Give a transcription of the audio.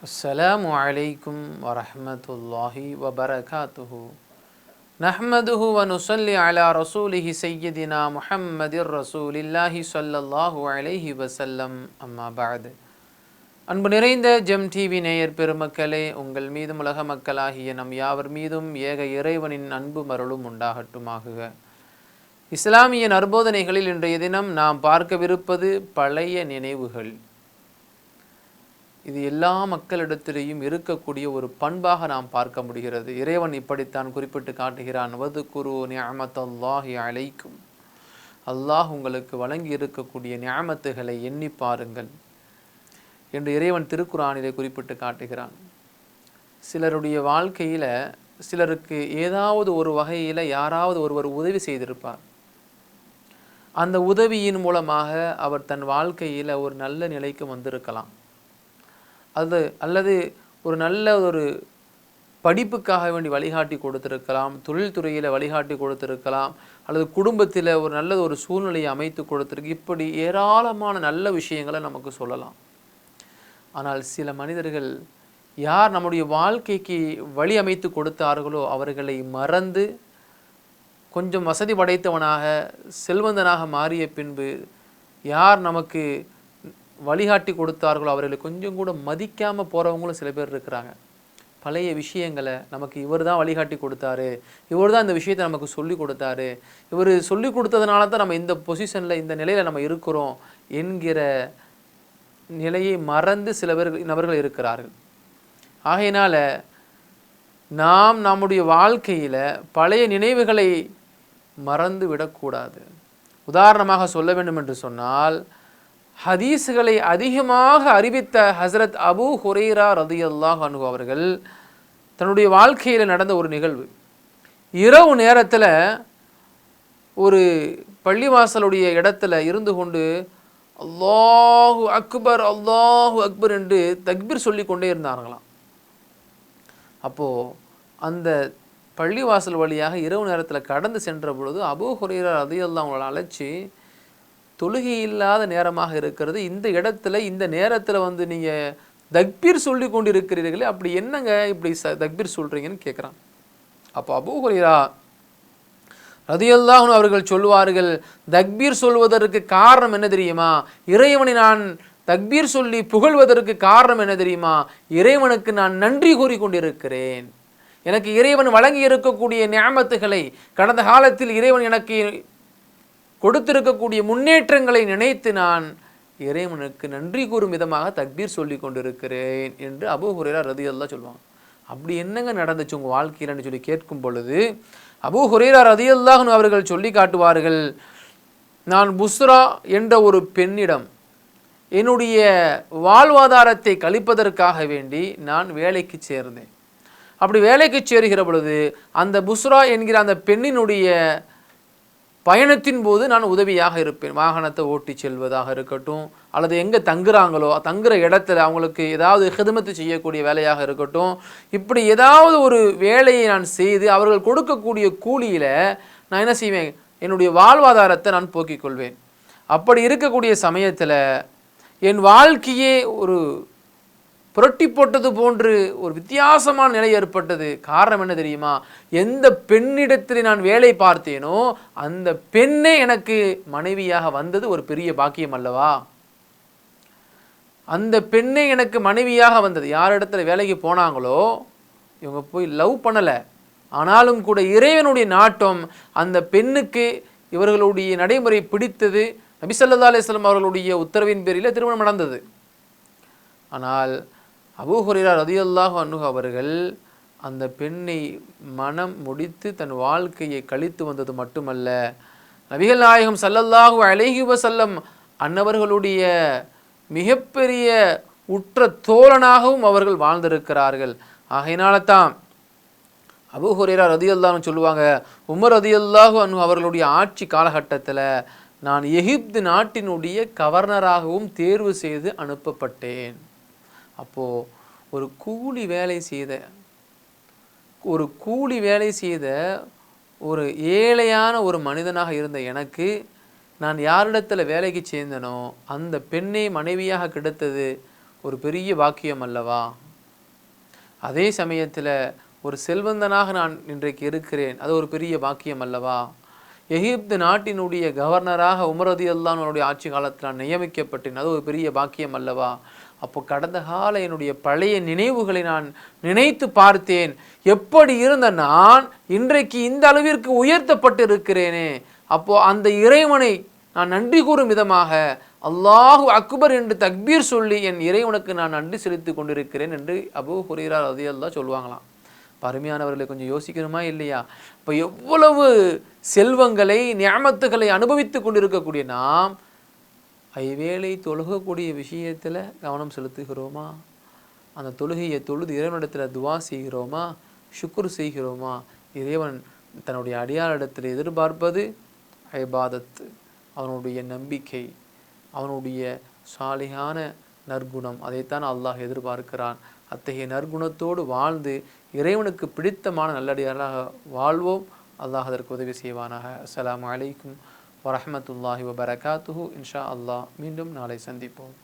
السلام عليكم ورحمة الله وبركاته نحمده ونصلي على رسوله سيدنا محمد رسول الله صلى الله عليه وسلم أما بعد அன்பு நிறைந்த GeM TV நேயர் பெருமக்களே, உங்கள் மீதும் உலக மக்களாகிய நம் யாவர் மீதும் ஏக இறைவனின் அன்பு மருளும் உண்டாகட்டுமாகுக. இஸ்லாமிய நற்போதனைகளில் இன்றைய தினம் நாம் பார்க்கவிருப்பது பழைய நினைவுகள். இது எல்லா மக்களிடத்திலேயும் இருக்கக்கூடிய ஒரு பண்பாக நாம் பார்க்க முடிகிறது. இறைவன் இப்படித்தான் குறிப்பிட்டு காட்டுகிறான், வதுகுரு நிஅமத்தல்லாஹி அலைக்கும், அல்லாஹ் உங்களுக்கு வழங்கி இருக்கக்கூடிய நிஅமத்துகளை எண்ணி பாருங்கள் என்று இறைவன் திருக்குரானிலே குறிப்பிட்டு காட்டுகிறான். சிலருடைய வாழ்க்கையில் சிலருக்கு ஏதாவது ஒரு வகையில் யாராவது ஒருவர் உதவி செய்திருப்பார். அந்த உதவியின் மூலமாக அவர் தன் வாழ்க்கையில் ஒரு நல்ல நிலைக்கு வந்திருக்கலாம். அல்லது ஒரு நல்ல ஒரு படிப்புக்காக வேண்டி வழிகாட்டி கொடுத்திருக்கலாம், தொழில்துறையில் வழிகாட்டி கொடுத்திருக்கலாம், அல்லது குடும்பத்தில் ஒரு நல்ல ஒரு சூழ்நிலையை அமைத்து கொடுத்திருக்கு. இப்படி ஏராளமான நல்ல விஷயங்களை நமக்கு சொல்லலாம். ஆனால் சில மனிதர்கள் யார் நம்முடைய வாழ்க்கைக்கு வழி அமைத்து கொடுத்தார்களோ அவர்களை மறந்து கொஞ்சம் வசதி படைத்தவனாக செல்வந்தனாக மாறிய பின்பு யார் நமக்கு வழிகாட்டி கொடுத்தார்களோ அவர்களை கொஞ்சம் கூட மதிக்காமல் போகிறவங்களும் சில பேர் இருக்கிறாங்க. பழைய விஷயங்களை நமக்கு இவர் தான் வழிகாட்டி கொடுத்தாரு, இவர் தான் இந்த விஷயத்தை நமக்கு சொல்லி கொடுத்தாரு, இவர் சொல்லி கொடுத்ததுனால தான் நம்ம இந்த பொசிஷனில் இந்த நிலையில் நம்ம இருக்கிறோம் என்கிற நிலையை மறந்து சில நபர்கள் இருக்கிறார்கள். ஆகையினால நாம் நம்முடைய வாழ்க்கையில் பழைய நினைவுகளை மறந்து விடக்கூடாது. உதாரணமாக சொல்ல வேண்டும் என்று சொன்னால், ஹதீஸ்களை அதிகமாக அறிவித்த ஹசரத் அபூ ஹுரைரா ரலியல்லாஹு அன்ஹு அவர்கள் தன்னுடைய வாழ்க்கையில் நடந்த ஒரு நிகழ்வு. இரவு நேரத்தில் ஒரு பள்ளிவாசலுடைய இடத்துல இருந்து கொண்டு அல்லாஹு அக்பர் என்று தக்பீர் சொல்லி கொண்டே இருந்தார்களாம். அப்போது அந்த பள்ளிவாசல் வழியாக இரவு நேரத்தில் கடந்து சென்ற பொழுது அபூ ஹுரைரா ரலியல்லாஹு அவங்களை அழைச்சி, தொழுகை இல்லாத நேரமாக இருக்கிறது, இந்த இடத்துல இந்த நேரத்தில் நீங்கள் தக்பீர் சொல்லி கொண்டு இருக்கிறீர்களே, அப்படி என்னங்க இப்படி தக்பீர் சொல்கிறீங்கன்னு கேட்குறான். அப்போ அபூ ஹுரைரா ரலியல்லாஹு அவர்கள் சொல்லுவார்கள், தக்பீர் சொல்வதற்கு காரணம் என்ன தெரியுமா? இறைவனை நான் தக்பீர் சொல்லி புகழ்வதற்கு காரணம் என்ன தெரியுமா? இறைவனுக்கு நான் நன்றி கூறிக்கொண்டிருக்கிறேன். எனக்கு இறைவன் வழங்கி இருக்கக்கூடிய நிஅமத்துகளை, கடந்த காலத்தில் இறைவன் எனக்கு கொடுத்திருக்கக்கூடிய முன்னேற்றங்களை நினைத்து நான் இறைவனுக்கு நன்றி கூறும் விதமாக தக்பீர் சொல்லி கொண்டிருக்கிறேன் என்று அபூ ஹுரைரா ரலியல்லாஹு சொல்லுவாங்க. அப்படி என்னங்க நடந்துச்சு உங்கள் வாழ்க்கையில்னு சொல்லி கேட்கும் பொழுது அபூ ஹுரைரா ரலியல்லாஹு அவர்கள் சொல்லி காட்டுவார்கள், நான் புஸ்ரா என்ற ஒரு பெண்ணிடம் என்னுடைய வாழ்வாதாரத்தை கழிப்பதற்காக வேண்டி நான் வேலைக்கு சேர்ந்தேன். அப்படி வேலைக்கு சேருகிற பொழுது அந்த புஸ்ரா என்கிற அந்த பெண்ணினுடைய பயணத்தின் போது நான் உதவியாக இருப்பேன். வாகனத்தை ஓட்டி செல்வதாக இருக்கட்டும், அல்லது எங்கே தங்குறாங்களோ தங்குற இடத்துல அவங்களுக்கு ஏதாவது ஹிதமத்து செய்யக்கூடிய வேலையாக இருக்கட்டும், இப்படி ஏதாவது ஒரு வேலையை நான் செய்து அவர்கள் கொடுக்கக்கூடிய கூலியில் நான் என்ன செய்வேன், என்னுடைய வாழ்வாதாரத்தை நான் போக்கிக் கொள்வேன். அப்படி இருக்கக்கூடிய சமயத்தில் என் வாழ்க்கையே ஒரு புரட்டி போட்டது போன்று ஒரு வித்தியாசமான நிலை ஏற்பட்டது. காரணம் என்ன தெரியுமா? எந்த பெண்ணிடத்தில் நான் வேலை பார்த்தேனோ அந்த பெண்ணே எனக்கு மனைவியாக வந்தது ஒரு பெரிய பாக்கியம் அல்லவா? அந்த பெண்ணே எனக்கு மனைவியாக வந்தது. யார் இடத்துல வேலைக்கு போனாங்களோ இவங்க போய் லவ் பண்ணலை, ஆனாலும் கூட இறைவனுடைய நாட்டம் அந்த பெண்ணுக்கு இவர்களுடைய நடைமுறை பிடித்தது. நபி ஸல்லல்லாஹு அலைஹி வஸல்லம் அவர்களுடைய உத்தரவின் பேரில் திருமணம் நடந்தது. ஆனால் அபூ ஹுரைரா ரலியல்லாஹு அன்ஹு அவர்கள் அந்த பெண்ணை மனம் முடித்து தன் வாழ்க்கையை கழித்து வந்தது மட்டுமல்ல, நபிகள் நாயகம் ஸல்லல்லாஹு அலைஹி வஸல்லம் அன்னவர்களுடைய மிகப்பெரிய உற்ற தோழனாகவும் அவர்கள் வாழ்ந்திருக்கிறார்கள். ஆகையினால தான் அபூ ஹுரைரா ரலியல்லாஹு அன்ஹு சொல்லுவாங்க, உமர் ரலியல்லாஹு அன்ஹு அவர்களுடைய ஆட்சி காலகட்டத்தில் நான் எகிப்து நாட்டினுடைய கவர்னராகவும் தேர்வு செய்து அனுப்பப்பட்டேன். அப்போது ஒரு கூலி வேலை செய்த ஒரு ஏழையான ஒரு மனிதனாக இருந்த எனக்கு நான் யாரிடத்தில் வேலைக்கு சேர்ந்தனோ அந்த பெண்ணை மனைவியாக கிடைத்தது ஒரு பெரிய வாக்கியம் அல்லவா? அதே சமயத்தில் ஒரு செல்வந்தனாக நான் இன்றைக்கு இருக்கிறேன், அது ஒரு பெரிய பாக்கியம் அல்லவா? எகிப்து நாட்டினுடைய கவர்னராக உமர் ரலியல்லாஹு அன்ஹுடைய ஆட்சி காலத்தில் நான் நியமிக்கப்பட்டேன், அது ஒரு பெரிய பாக்கியம் அல்லவா? அப்போ கடந்த கால என்னுடைய பழைய நினைவுகளை நான் நினைத்து பார்த்தேன். எப்படி இருந்த நான் இன்றைக்கு இந்த அளவிற்கு உயர்த்தப்பட்டு இருக்கிறேனே, அப்போ அந்த இறைவனை நான் நன்றி கூறும் விதமாக அல்லாஹு அக்பர் என்று தக்பீர் சொல்லி என் இறைவனுக்கு நான் நன்றி செலுத்தி கொண்டிருக்கிறேன் என்று அபூ ஹுரைரா ரலியல்லாஹு சொல்லுவாங்களாம். அருமையானவர்களை கொஞ்சம் யோசிக்கணுமா இல்லையா? இப்போ எவ்வளவு செல்வங்களை நியமத்துகளை அனுபவித்து கொண்டிருக்கக்கூடிய நாம் ஐவேளை தொழுகக்கூடிய விஷயத்தில் கவனம் செலுத்துகிறோமா? அந்த தொழுகையை தொழுது இறைவனிடத்தில் துவா செய்கிறோமா? ஷுக்ர் செய்கிறோமா? இறைவன் தன்னுடைய அடியாரிடத்தில் எதிர்பார்ப்பது இபாதத், அவனுடைய நம்பிக்கை, அவனுடைய சாலிகான நற்குணம். அதைத்தான் அல்லாஹ் எதிர்பார்க்கிறான். அத்தகைய நற்குணத்தோடு வாழ்ந்து இறைவனுக்கு பிடித்தமான நல்லடியாராக வாழ்வோம். அல்லாஹ் அதற்கு உதவி செய்வானாக. அஸ்ஸலாமு அலைக்கும் வரஹ்மத்துல்லாஹி வபரகாத்துஹு. இன்ஷா அல்லாஹ் மீண்டும் நாளை சந்திப்போம்.